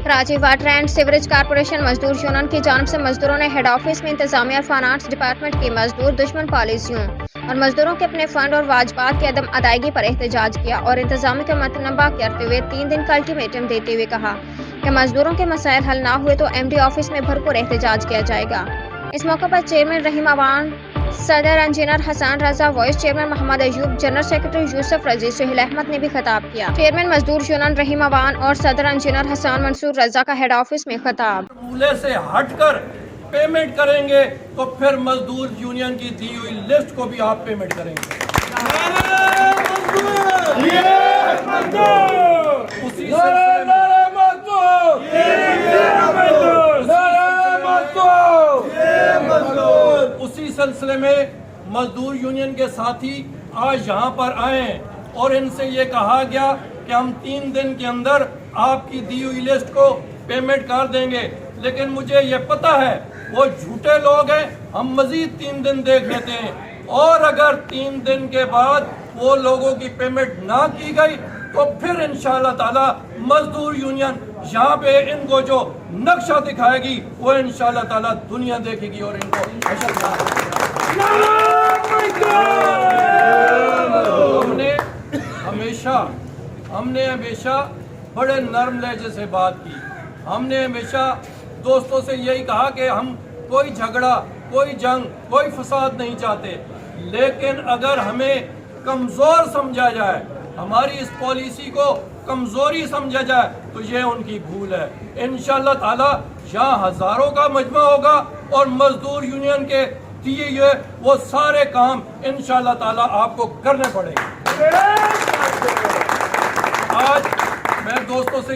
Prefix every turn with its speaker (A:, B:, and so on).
A: Karachi water and sewerage corporation مزدور union کی جانب سے مزدوروں نے ہیڈ آفس میں انتظامیہ فنانس ڈپارٹمنٹ کی مزدور دشمن پالیسیوں اور مزدوروں کے اپنے فنڈ اور واجبات کی عدم ادائیگی پر احتجاج کیا اور انتظامیہ کا مطالبہ کرتے ہوئے 3 دن کا الٹیمیٹم دیتے ہوئے کہا کہ مزدوروں کے مسائل حل نہ ہوئے تو ایم ڈی آفس میں بھرپور احتجاج کیا جائے گا۔ اس موقع پر چیئرمین رحیم اوان، صدر انجینئر حسان رضا، وائس چیئرمین محمد ایوب، جنرل سیکرٹری یوسف رضی، سہیل احمد نے بھی خطاب کیا۔ چیئرمین مزدور یونین رحیم اوان اور صدر انجینئر حسان منصور رضا کا ہیڈ آفس میں خطاب۔
B: مولے سے ہٹ کر پیمنٹ کریں گے تو پھر مزدور یونین کی دی ہوئی لسٹ کو بھی آپ پیمنٹ کریں گے۔ اسی سلسلے میں مزدور یونین کے ساتھی آج یہاں پر آئے ہیں اور ان سے یہ کہا گیا کہ ہم 3 دن کے اندر آپ کی دی ہوئی لسٹ کو پیمنٹ کر دیں گے، لیکن مجھے یہ پتہ ہے وہ جھوٹے لوگ ہیں، ہم مزید 3 دن دیکھ لیتے ہیں، اور اگر 3 دن کے بعد وہ لوگوں کی پیمنٹ نہ کی گئی تو پھر انشاءاللہ تعالی مزدور یونین یہاں پہ ان کو جو نقشہ دکھائے گی وہ انشاءاللہ تعالی دنیا دیکھے گی اور ان کو ہم نے ہمیشہ بڑے نرم لہجے سے بات کی، ہم نے ہمیشہ دوستوں سے یہی کہا کہ ہم کوئی جھگڑا، کوئی جنگ، کوئی فساد نہیں چاہتے، لیکن اگر ہمیں کمزور سمجھا جائے، ہماری اس پالیسی کو کمزوری سمجھا جائے تو یہ ان کی بھول ہے۔ انشاءاللہ تعالی یہاں ہزاروں کا مجمع ہوگا اور مزدور یونین کے دیے ہوئے وہ سارے کام انشاءاللہ تعالی آپ کو کرنے پڑیں گے۔